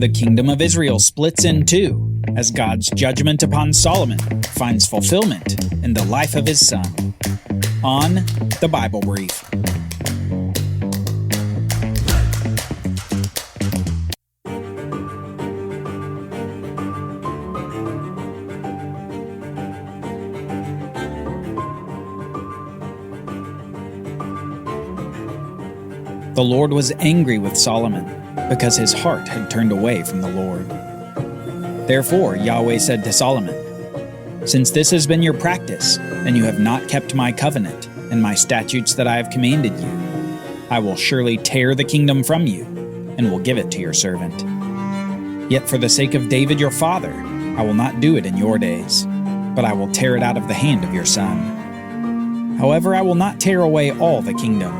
the kingdom of Israel splits in two as God's judgment upon Solomon finds fulfillment in the life of his son. On the Bible Brief. The Lord was angry with Solomon because his heart had turned away from the Lord. Therefore Yahweh said to Solomon, "Since this has been your practice, and you have not kept my covenant and my statutes that I have commanded you, I will surely tear the kingdom from you and will give it to your servant. Yet for the sake of David your father, I will not do it in your days, but I will tear it out of the hand of your son. However, I will not tear away all the kingdom,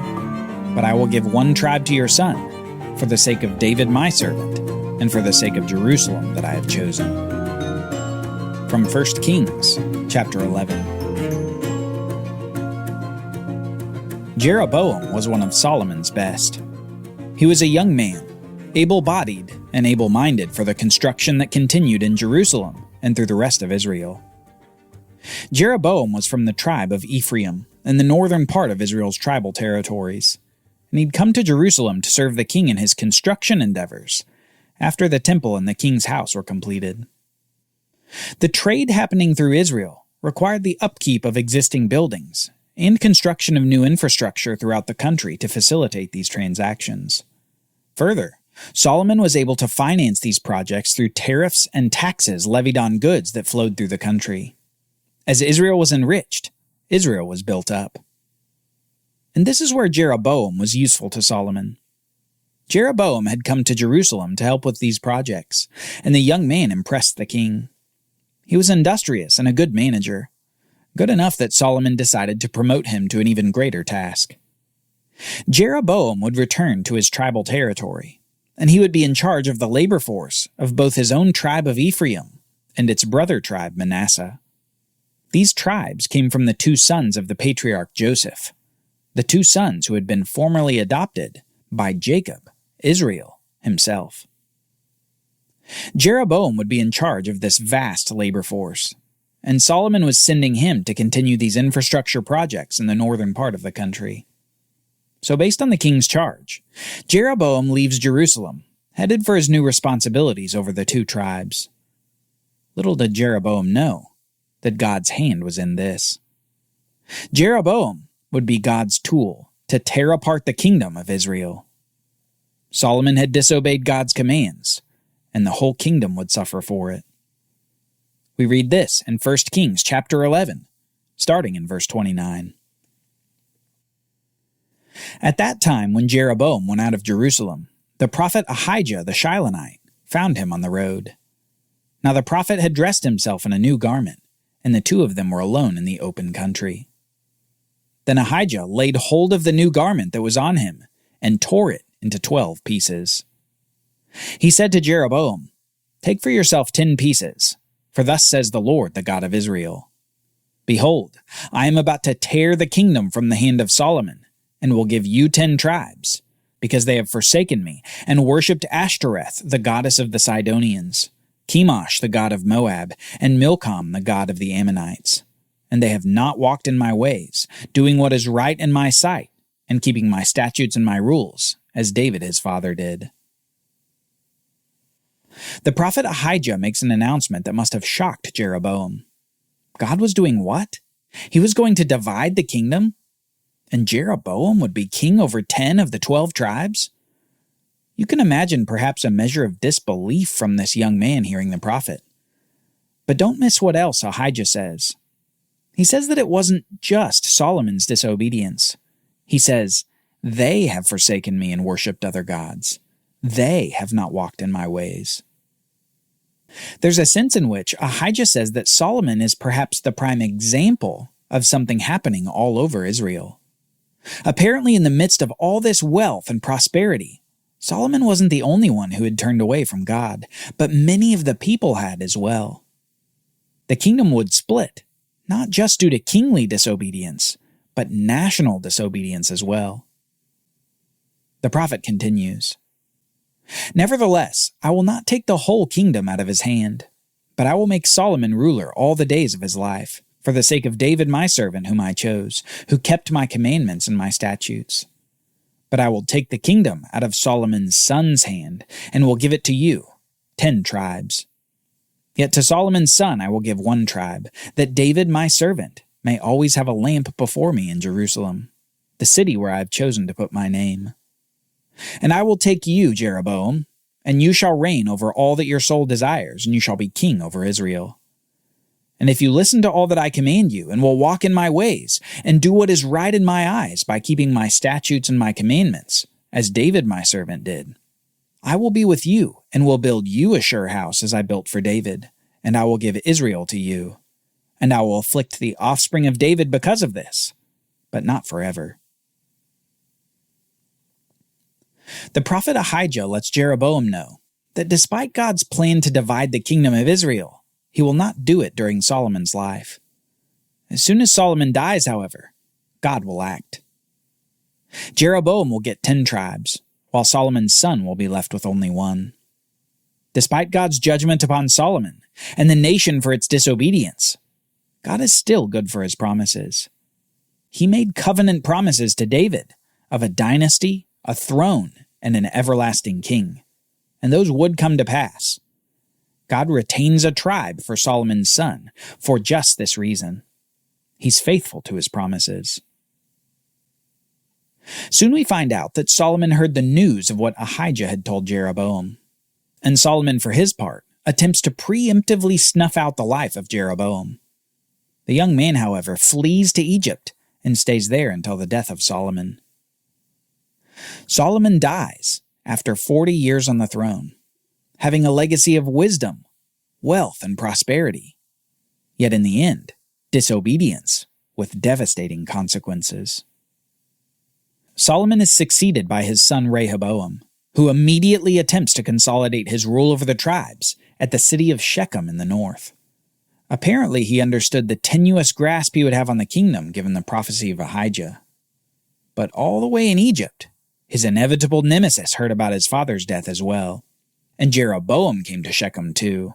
but I will give one tribe to your son, for the sake of David my servant, and for the sake of Jerusalem that I have chosen." From 1 Kings, chapter 11. Jeroboam was one of Solomon's best. He was a young man, able-bodied and able-minded for the construction that continued in Jerusalem and through the rest of Israel. Jeroboam was from the tribe of Ephraim, in the northern part of Israel's tribal territories, and he'd come to Jerusalem to serve the king in his construction endeavors after the temple and the king's house were completed. The trade happening through Israel required the upkeep of existing buildings and construction of new infrastructure throughout the country to facilitate these transactions. Further, Solomon was able to finance these projects through tariffs and taxes levied on goods that flowed through the country. As Israel was enriched, Israel was built up. And this is where Jeroboam was useful to Solomon. Jeroboam had come to Jerusalem to help with these projects, and the young man impressed the king. He was industrious and a good manager, good enough that Solomon decided to promote him to an even greater task. Jeroboam would return to his tribal territory, and he would be in charge of the labor force of both his own tribe of Ephraim and its brother tribe Manasseh. These tribes came from the two sons of the patriarch Joseph, the two sons who had been formerly adopted by Jacob, Israel himself. Jeroboam would be in charge of this vast labor force, and Solomon was sending him to continue these infrastructure projects in the northern part of the country. So based on the king's charge, Jeroboam leaves Jerusalem, headed for his new responsibilities over the two tribes. Little did Jeroboam know that God's hand was in this. Jeroboam would be God's tool to tear apart the kingdom of Israel. Solomon had disobeyed God's commands, and the whole kingdom would suffer for it. We read this in 1 Kings chapter 11, starting in verse 29. At that time, when Jeroboam went out of Jerusalem, the prophet Ahijah the Shilonite found him on the road. Now the prophet had dressed himself in a new garment, and the two of them were alone in the open country. Then Ahijah laid hold of the new garment that was on him and tore it into 12 pieces. He said to Jeroboam, "Take for yourself 10 pieces, for thus says the Lord, the God of Israel. Behold, I am about to tear the kingdom from the hand of Solomon, and will give you 10 tribes, because they have forsaken me and worshipped Ashtoreth, the goddess of the Sidonians, Chemosh, the god of Moab, and Milcom, the god of the Ammonites. And they have not walked in my ways, doing what is right in my sight, and keeping my statutes and my rules, as David his father did." The prophet Ahijah makes an announcement that must have shocked Jeroboam. God was doing what? He was going to divide the kingdom? And Jeroboam would be king over 10 of the 12 tribes? You can imagine perhaps a measure of disbelief from this young man hearing the prophet. But don't miss what else Ahijah says. He says that it wasn't just Solomon's disobedience. He says, "They have forsaken me and worshipped other gods. They have not walked in my ways." There's a sense in which Ahijah says that Solomon is perhaps the prime example of something happening all over Israel. Apparently, in the midst of all this wealth and prosperity, Solomon wasn't the only one who had turned away from God, but many of the people had as well. The kingdom would split, not just due to kingly disobedience, but national disobedience as well. The prophet continues, Nevertheless, I will not take the whole kingdom out of his hand, but I will make Solomon ruler all the days of his life, for the sake of David my servant whom I chose, who kept my commandments and my statutes. But I will take the kingdom out of Solomon's son's hand, and will give it to you, 10 tribes. Yet to Solomon's son I will give 1 tribe, that David my servant may always have a lamp before me in Jerusalem, the city where I have chosen to put my name. And I will take you, Jeroboam, and you shall reign over all that your soul desires, and you shall be king over Israel. And if you listen to all that I command you, and will walk in my ways, and do what is right in my eyes by keeping my statutes and my commandments, as David my servant did, I will be with you, and will build you a sure house as I built for David, and I will give Israel to you. And I will afflict the offspring of David because of this, but not forever. The prophet Ahijah lets Jeroboam know that despite God's plan to divide the kingdom of Israel, he will not do it during Solomon's life. As soon as Solomon dies, however, God will act. Jeroboam will get 10 tribes, while Solomon's son will be left with only 1. Despite God's judgment upon Solomon and the nation for its disobedience, God is still good for his promises. He made covenant promises to David of a dynasty, a throne, and an everlasting king, and those would come to pass. God retains a tribe for Solomon's son for just this reason. He's faithful to his promises. Soon we find out that Solomon heard the news of what Ahijah had told Jeroboam, and Solomon, for his part, attempts to preemptively snuff out the life of Jeroboam. The young man, however, flees to Egypt and stays there until the death of Solomon. Solomon dies after 40 years on the throne, having a legacy of wisdom, wealth, and prosperity. Yet in the end, disobedience with devastating consequences. Solomon is succeeded by his son Rehoboam, who immediately attempts to consolidate his rule over the tribes at the city of Shechem in the north. Apparently, he understood the tenuous grasp he would have on the kingdom given the prophecy of Ahijah. But all the way in Egypt, his inevitable nemesis heard about his father's death as well, and Jeroboam came to Shechem too.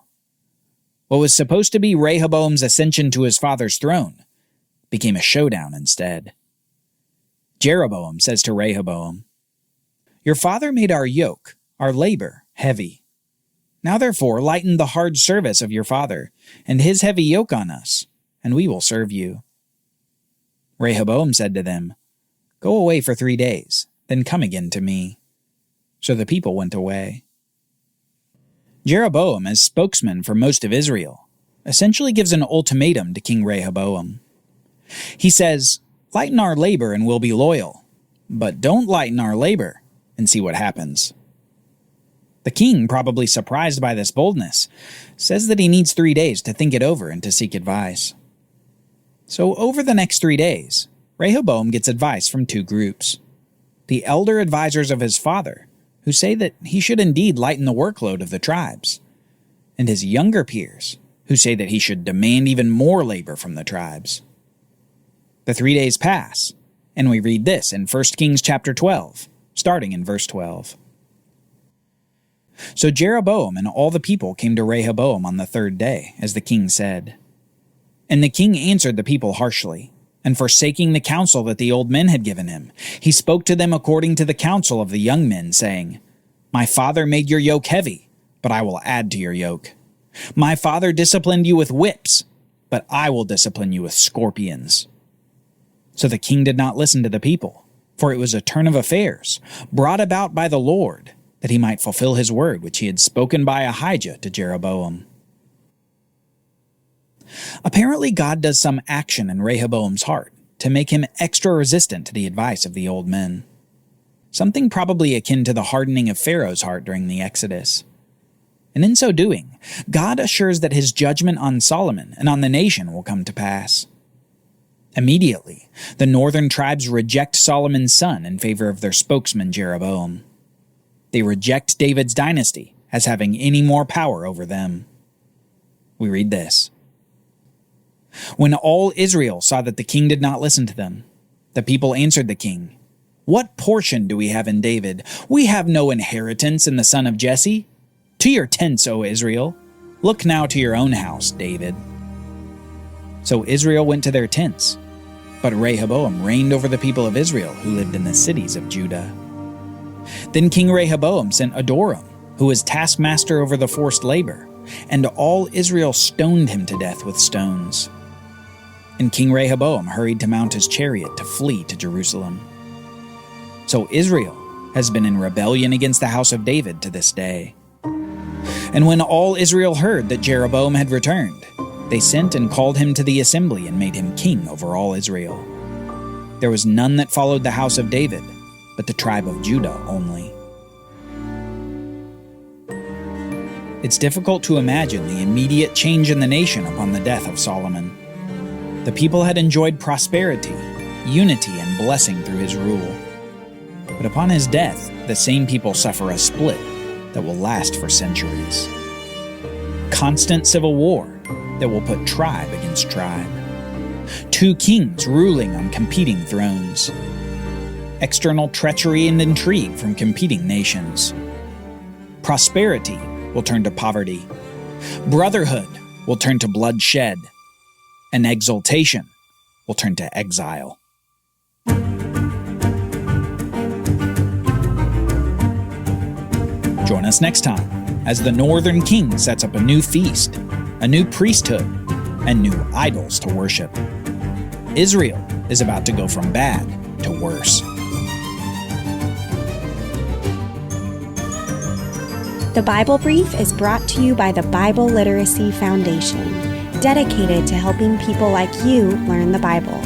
What was supposed to be Rehoboam's ascension to his father's throne became a showdown instead. Jeroboam says to Rehoboam, "Your father made our yoke, our labor, heavy. Now therefore lighten the hard service of your father, and his heavy yoke on us, and we will serve you." Rehoboam said to them, "Go away for 3 days, then come again to me." So the people went away. Jeroboam, as spokesman for most of Israel, essentially gives an ultimatum to King Rehoboam. He says, "Lighten our labor and we'll be loyal, but don't lighten our labor and see what happens." The king, probably surprised by this boldness, says that he needs 3 days to think it over and to seek advice. So over the next 3 days, Rehoboam gets advice from 2 groups. The elder advisors of his father, who say that he should indeed lighten the workload of the tribes, and his younger peers, who say that he should demand even more labor from the tribes. The 3 days pass, and we read this in 1 Kings chapter 12, starting in verse 12. So Jeroboam and all the people came to Rehoboam on the 3rd day, as the king said. And the king answered the people harshly, and forsaking the counsel that the old men had given him, he spoke to them according to the counsel of the young men, saying, "My father made your yoke heavy, but I will add to your yoke. My father disciplined you with whips, but I will discipline you with scorpions." So the king did not listen to the people, for it was a turn of affairs, brought about by the Lord, that he might fulfill his word which he had spoken by Ahijah to Jeroboam. Apparently God does some action in Rehoboam's heart to make him extra resistant to the advice of the old men. Something probably akin to the hardening of Pharaoh's heart during the Exodus. And in so doing, God assures that his judgment on Solomon and on the nation will come to pass. Immediately, the northern tribes reject Solomon's son in favor of their spokesman Jeroboam. They reject David's dynasty as having any more power over them. We read this. When all Israel saw that the king did not listen to them, the people answered the king, What portion do we have in David? We have no inheritance in the son of Jesse. To your tents, O Israel. Look now to your own house, David. So Israel went to their tents, but Rehoboam reigned over the people of Israel who lived in the cities of Judah. Then King Rehoboam sent Adoram, who was taskmaster over the forced labor, and all Israel stoned him to death with stones. And King Rehoboam hurried to mount his chariot to flee to Jerusalem. So Israel has been in rebellion against the house of David to this day. And when all Israel heard that Jeroboam had returned, they sent and called him to the assembly and made him king over all Israel. There was none that followed the house of David, but the tribe of Judah only. It's difficult to imagine the immediate change in the nation upon the death of Solomon. The people had enjoyed prosperity, unity, and blessing through his rule. But upon his death, the same people suffer a split that will last for centuries. Constant civil war that will put tribe against tribe. Two kings ruling on competing thrones. External treachery and intrigue from competing nations. Prosperity will turn to poverty. Brotherhood will turn to bloodshed. And exaltation will turn to exile. Join us next time as the Northern King sets up a new feast, a new priesthood, and new idols to worship. Israel is about to go from bad to worse. The Bible Brief is brought to you by the Bible Literacy Foundation, dedicated to helping people like you learn the Bible.